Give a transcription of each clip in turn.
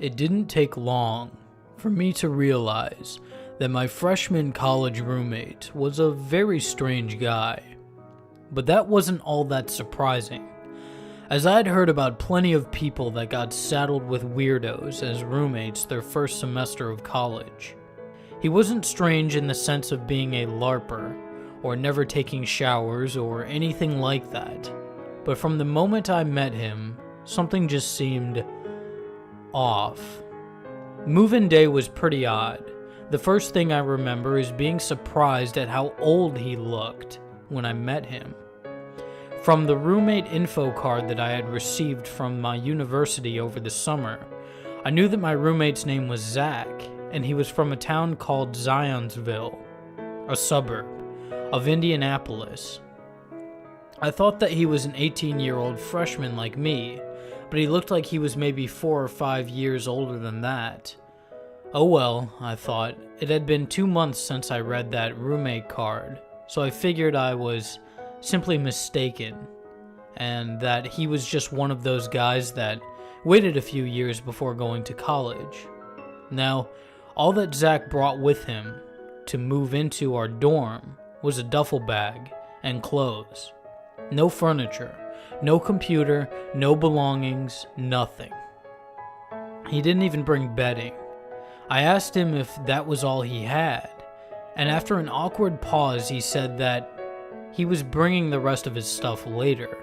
It didn't take long for me to realize that my freshman college roommate was a very strange guy. But that wasn't all that surprising, as I had heard about plenty of people that got saddled with weirdos as roommates their first semester of college. He wasn't strange in the sense of being a LARPer, or never taking showers or anything like that, but from the moment I met him, something just seemed off. Move-in day was pretty odd. The first thing I remember is being surprised at how old he looked when I met him. From the roommate info card that I had received from my university over the summer, I knew that my roommate's name was Zach, and he was from a town called Zionsville, a suburb of Indianapolis. I thought that he was an 18-year-old freshman like me, but he looked like he was maybe 4 or 5 years older than that. Oh well, I thought. It had been 2 months since I read that roommate card, so I figured I was simply mistaken, and that he was just one of those guys that waited a few years before going to college. Now, all that Zach brought with him to move into our dorm was a duffel bag and clothes. No furniture, no computer, no belongings, nothing. He didn't even bring bedding. I asked him if that was all he had, and after an awkward pause he said that he was bringing the rest of his stuff later.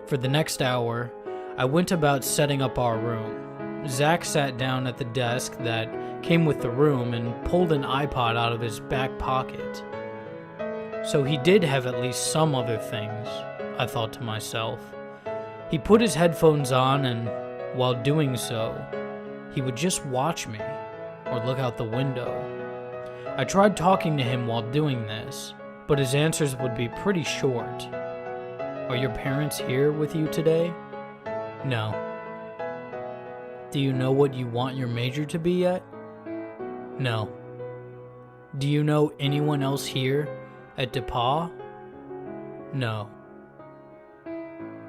For the next hour, I went about setting up our room. Zach sat down at the desk that came with the room and pulled an iPod out of his back pocket. So he did have at least some other things, I thought to myself. He put his headphones on, and while doing so, he would just watch me or look out the window. I tried talking to him while doing this, but his answers would be pretty short. Are your parents here with you today? No. Do you know what you want your major to be yet? No. Do you know anyone else here at DePaul? No.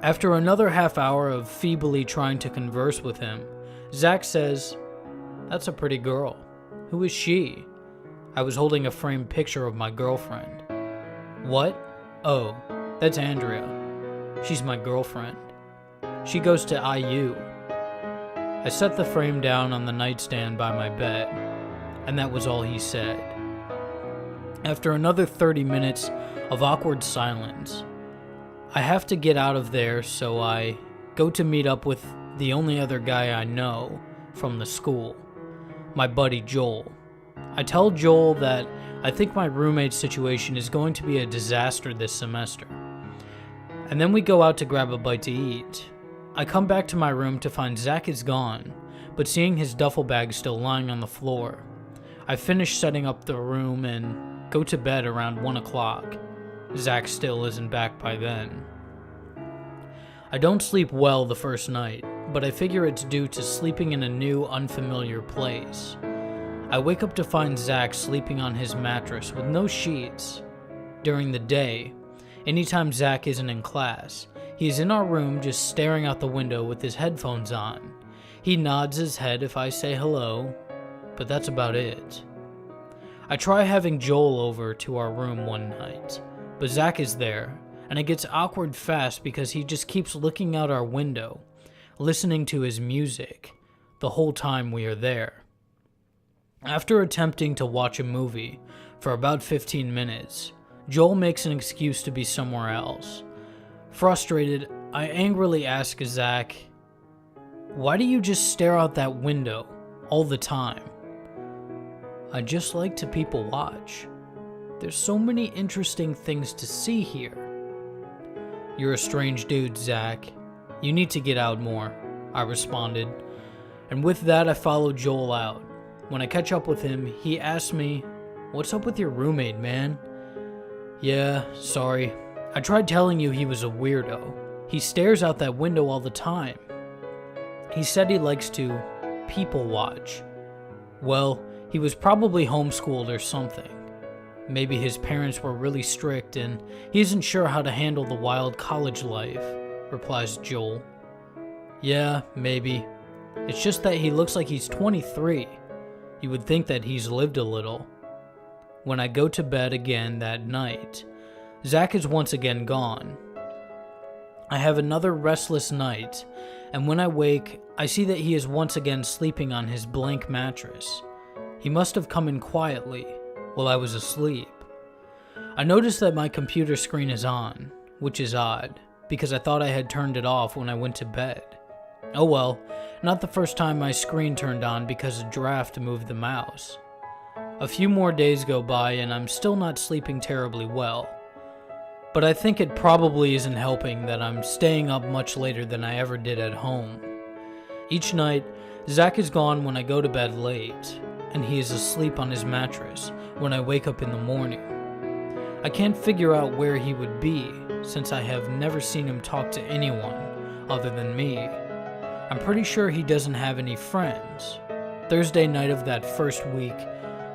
After another half hour of feebly trying to converse with him, Zach says, "That's a pretty girl. Who is she?" I was holding a framed picture of my girlfriend. What? Oh, that's Andrea. She's my girlfriend. She goes to IU. I set the frame down on the nightstand by my bed, and that was all he said. After another 30 minutes of awkward silence, I have to get out of there, so I go to meet up with the only other guy I know from the school, my buddy Joel. I tell Joel that I think my roommate situation is going to be a disaster this semester. And then we go out to grab a bite to eat. I come back to my room to find Zach is gone, but seeing his duffel bag still lying on the floor. I finish setting up the room and go to bed around 1 o'clock. Zach still isn't back by then. I don't sleep well the first night, but I figure it's due to sleeping in a new, unfamiliar place. I wake up to find Zach sleeping on his mattress with no sheets. During the day, anytime Zach isn't in class, he is in our room just staring out the window with his headphones on. He nods his head if I say hello, but that's about it. I try having Joel over to our room one night, but Zach is there, and it gets awkward fast because he just keeps looking out our window, listening to his music, the whole time we are there. After attempting to watch a movie for about 15 minutes, Joel makes an excuse to be somewhere else. Frustrated, I angrily ask Zach, "Why do you just stare out that window all the time?" "I just like to people watch. There's so many interesting things to see here." "You're a strange dude, Zach. You need to get out more," I responded. And with that, I followed Joel out. When I catch up with him, he asks me, "What's up with your roommate, man?" "Yeah, sorry. I tried telling you he was a weirdo. He stares out that window all the time. He said he likes to people watch. Well, he was probably homeschooled or something. Maybe his parents were really strict and he isn't sure how to handle the wild college life," replies Joel. "Yeah, maybe. It's just that he looks like he's 23. You would think that he's lived a little. When I go to bed again that night, Zach is once again gone. I have another restless night, and when I wake, I see that he is once again sleeping on his blank mattress. He must have come in quietly while I was asleep. I notice that my computer screen is on, which is odd, because I thought I had turned it off when I went to bed. Oh well, not the first time my screen turned on because a draft moved the mouse. A few more days go by and I'm still not sleeping terribly well. But I think it probably isn't helping that I'm staying up much later than I ever did at home. Each night, Zach is gone when I go to bed late, and he is asleep on his mattress when I wake up in the morning. I can't figure out where he would be, since I have never seen him talk to anyone other than me. I'm pretty sure he doesn't have any friends. Thursday night of that first week,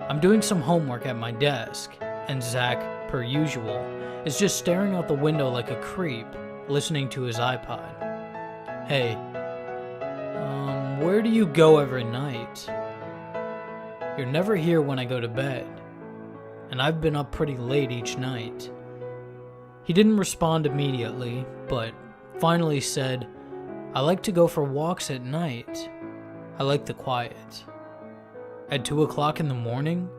I'm doing some homework at my desk, and Zach, per usual, is just staring out the window like a creep, listening to his iPod. Hey, where do you go every night? You're never here when I go to bed, and I've been up pretty late each night. He didn't respond immediately, but finally said, I like to go for walks at night. I like the quiet. At 2 o'clock in the morning?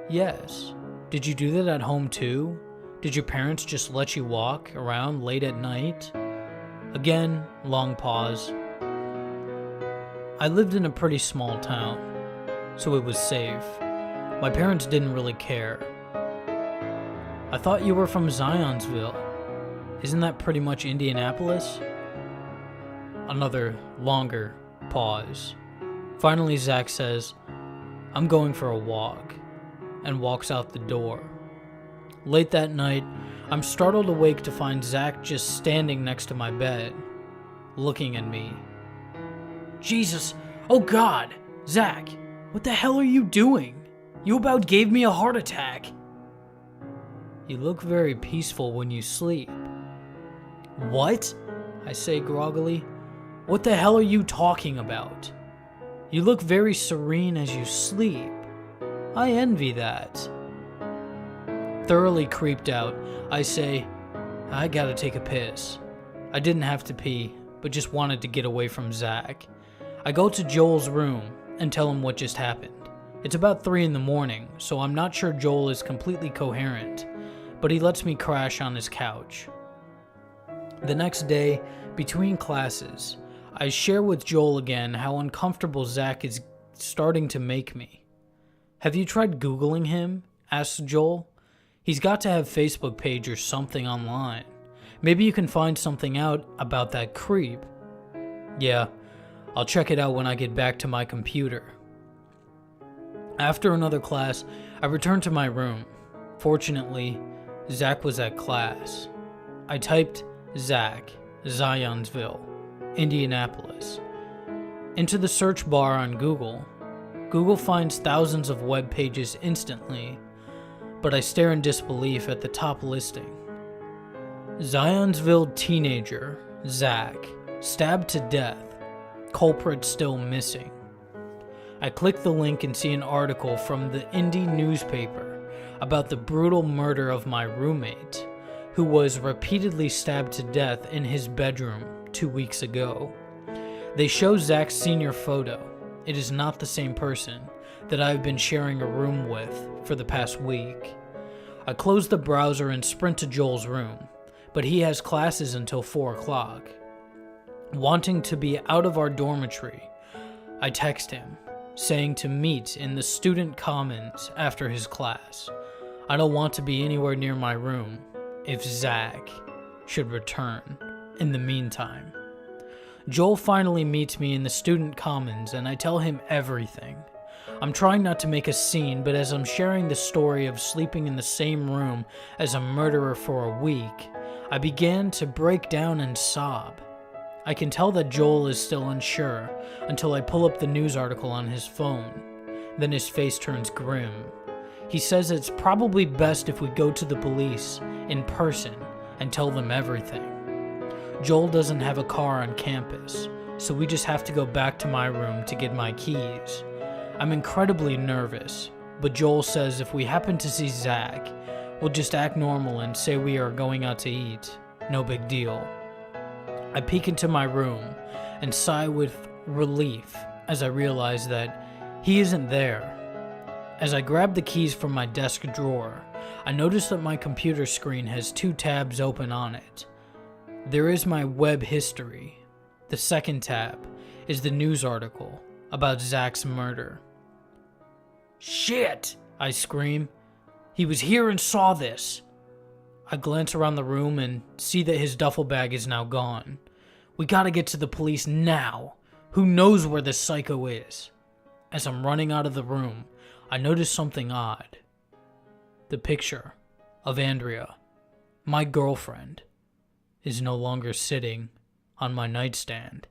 Yes. Did you do that at home too? Did your parents just let you walk around late at night? Again, long pause. I lived in a pretty small town, so it was safe. My parents didn't really care. I thought you were from Zionsville. Isn't that pretty much Indianapolis? Another longer pause. Finally, Zach says, I'm going for a walk, and walks out the door. Late that night, I'm startled awake to find Zach just standing next to my bed, looking at me. Jesus, oh God, Zach, what the hell are you doing? You about gave me a heart attack. You look very peaceful when you sleep. What? I say groggily. What the hell are you talking about? You look very serene as you sleep. I envy that. Thoroughly creeped out, I say, I gotta take a piss. I didn't have to pee, but just wanted to get away from Zach. I go to Joel's room and tell him what just happened. It's about 3 in the morning, so I'm not sure Joel is completely coherent, but he lets me crash on his couch. The next day, between classes, I share with Joel again how uncomfortable Zach is starting to make me. Have you tried Googling him? Asks Joel. He's got to have a Facebook page or something online. Maybe you can find something out about that creep. Yeah, I'll check it out when I get back to my computer. After another class, I return to my room. Fortunately, Zach was at class. I typed Zach, Zionsville, Indianapolis, into the search bar on Google. Google finds thousands of web pages instantly, but I stare in disbelief at the top listing. Zionsville teenager, Zach, stabbed to death, culprit still missing. I click the link and see an article from the Indy newspaper about the brutal murder of my roommate, who was repeatedly stabbed to death in his bedroom 2 weeks ago. They show Zach's senior photo. It is not the same person that I've been sharing a room with for the past week. I close the browser and sprint to Joel's room, but he has classes until 4 o'clock. Wanting to be out of our dormitory, I text him, saying to meet in the student commons after his class. I don't want to be anywhere near my room if Zach should return in the meantime. Joel finally meets me in the student commons and I tell him everything. I'm trying not to make a scene, but as I'm sharing the story of sleeping in the same room as a murderer for a week, I began to break down and sob. I can tell that Joel is still unsure until I pull up the news article on his phone. Then his face turns grim. He says it's probably best if we go to the police in person and tell them everything. Joel doesn't have a car on campus, so we just have to go back to my room to get my keys. I'm incredibly nervous, but Joel says if we happen to see Zach, we'll just act normal and say we are going out to eat. No big deal. I peek into my room and sigh with relief as I realize that he isn't there. As I grab the keys from my desk drawer, I notice that my computer screen has 2 tabs open on it. There is my web history. The second tab is the news article about Zach's murder. "Shit!" I scream. "He was here and saw this." I glance around the room and see that his duffel bag is now gone. We gotta get to the police now. Who knows where this psycho is? As I'm running out of the room, I notice something odd. The picture of Andrea, my girlfriend, is no longer sitting on my nightstand.